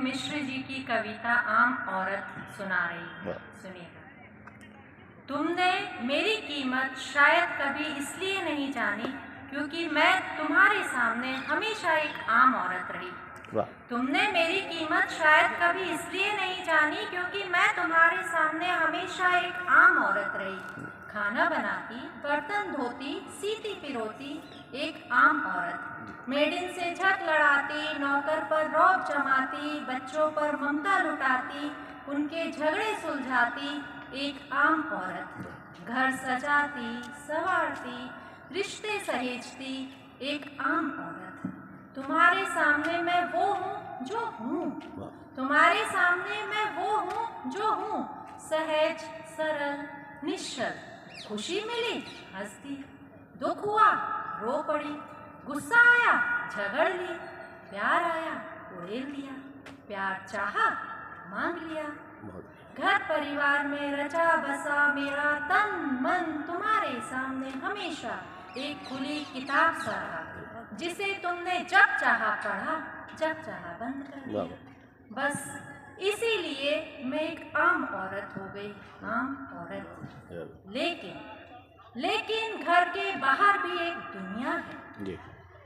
मिश्र जी की कविता आम औरत सुना रही हूँ, सुनिएगा। तुमने मेरी कीमत शायद कभी इसलिए नहीं जानी क्योंकि मैं तुम्हारे सामने हमेशा एक आम औरत रही। तुमने मेरी कीमत शायद कभी इसलिए नहीं जानी क्योंकि मैं तुम्हारे सामने हमेशा एक आम औरत रही। खाना बनाती, बर्तन धोती, सीती पिरोती एक आम औरत। मेडिन से झक लड़ाती, नौकर पर रौब जमाती, बच्चों पर ममता लुटाती, उनके झगड़े सुलझाती एक आम औरत। घर सजाती, संवारती, रिश्ते सहेजती एक आम औरत। तुम्हारे सामने मैं वो हूँ जो हूँ, तुम्हारे सामने मैं वो हूँ जो हूँ। सहज, सरल, निश्चल। खुशी मिली, हंस दी। दुख हुआ, रो पड़ी। गुस्सा आया, झगड़ ली। प्यार आया, उड़ेल दिया। प्यार चाहा, मांग लिया। घर परिवार में रचा बसा मेरा तन मन तुम्हारे सामने हमेशा एक खुली किताब सा रहा, जिसे तुमने जब चाहा पढ़ा, जब चाहा बंद कर दिया। बस इसीलिए मैं एक आम औरत हो गई, आम औरत। लेकिन घर के बाहर भी एक दुनिया है।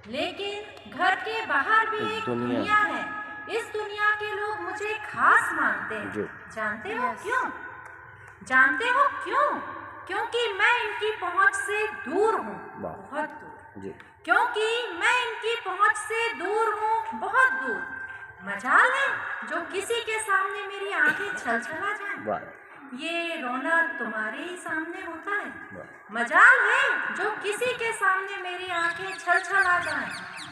लेकिन घर के बाहर भी एक दुनिया है। इस दुनिया के लोग मुझे खास मानते हैं। जानते हो क्यों? जानते हो क्यों? क्योंकि मैं इनकी पहुंच से दूर हूँ, बहुत दूर। क्योंकि मैं इनकी पहुंच से दूर हूँ, बहुत दूर। मजाल है जो किसी के सामने मेरी आंखें छलछला जाएं। ये रोना तुम्हारे ही सामने होता है। मजाल है जो किसी के सामने मेरी आंखें छलछला जाएं।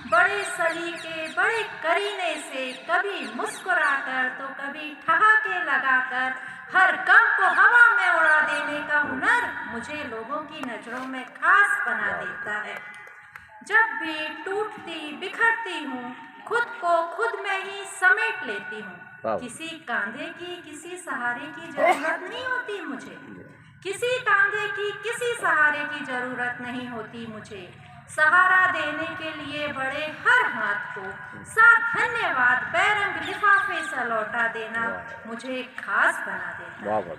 बड़े सलीके, बड़े करीने से, कभी मुस्कुराकर तो कभी ठहाके लगाकर, हर गम को हवा में उड़ा देने का हुनर मुझे लोगों की नजरों में खास बना देता है। जब भी टूटती बिखरती हूँ, खुद को खुद में ही समेट लेती हूँ। किसी कांधे की, किसी सहारे की जरूरत नहीं होती मुझे। किसी कांधे की, किसी सहारे की जरूरत नहीं होती मुझे। सहारा देने के लिए बड़े हर हाथ को साथ धन्यवाद बेरंग लिफाफे सा लौटा देना मुझे खास बना देता है।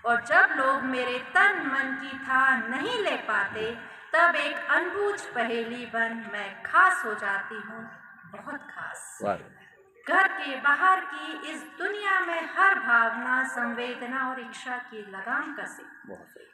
और जब लोग मेरे तन मन की था नहीं ले पाते, तब एक अनबूझ पहेली बन मैं खास हो जाती हूँ, बहुत खास। घर के बाहर की इस दुनिया में हर भावना, संवेदना और इच्छा की लगाम कसे।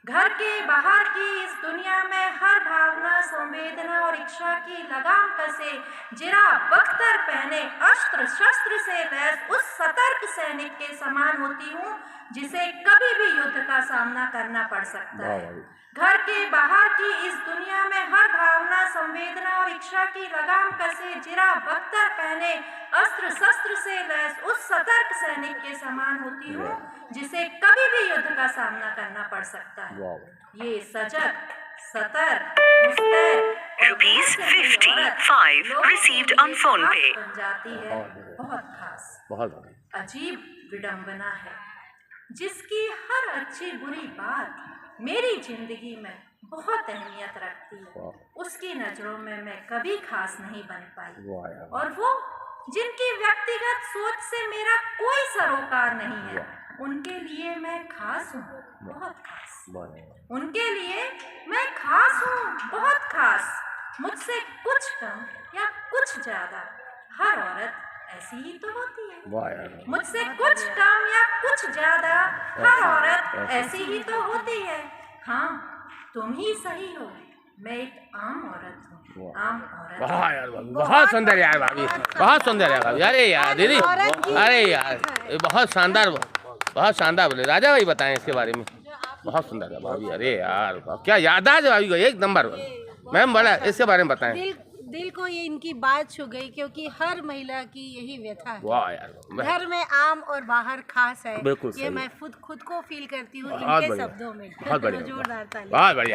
घर के बाहर की इस दुनिया में हर भावना, संवेदना और इच्छा की लगाम कसे। जिराफ बख्तर पहने, अस्त्र शस्त्र से लैस उस सतर्क सैनिक के समान होती हूँ जिसे कभी भी युद्ध का सामना करना पड़ सकता है। घर के बाहर की इस दुनिया में हर भावना, संवेदना और इच्छा की लगाम कसे। जिराफ बख्तर पहने, अस्त्र शस्त्र से लैस उस सतर्क सैनिक के समान होती हूँ जिसे कभी भी युद्ध का सामना करना पड़ सकता है। ये सजग, सतर्क, मुस्तैद ₹55 received on PhonePe। बन जाती है, बहुत खास, अजीब विडंबना है, जिसकी हर अच्छी बुरी बात मेरी जिंदगी में बहुत अहमियत रखती है। उसकी नजरों में मैं कभी खास नहीं बन पाई। और वो जिनकी व्यक्तिगत सोच से मेरा कोई सरोकार नहीं है, उनके लिए मैं खास हूँ, बहुत खास। उनके लिए मैं खास हूँ, बहुत खास। मुझसे कुछ कम या कुछ ज्यादा हर औरत ऐसी ही तो होती है। मुझसे कुछ कम या कुछ ज्यादा हर औरत ऐसी ही तो होती है। हाँ, तुम ही सही हो, मैं एक आम औरत हूँ, आम औरत। बहुत सुंदर यार भाभी, बहुत सुंदर है भाभी। अरे यार दीदी, अरे यार बहुत शानदार, बहुत शानदार बोले। राजा भाई बताएं इसके बारे में। बहुत सुंदर है भाभी। अरे यार क्या याददाश्त है भाभी को, एक नंबर। मैम बड़ा इसके बारे में बताएं। दिल को ये इनकी बात छू गई क्योंकि हर महिला की यही व्यथा है। वाह यार, घर में आम और बाहर खास है। बिल्कुल ये सही। मैं खुद को फील करती हूँ इनके शब्दों में। बहुत बढ़िया, जोरदार ताली। बहुत बढ़िया।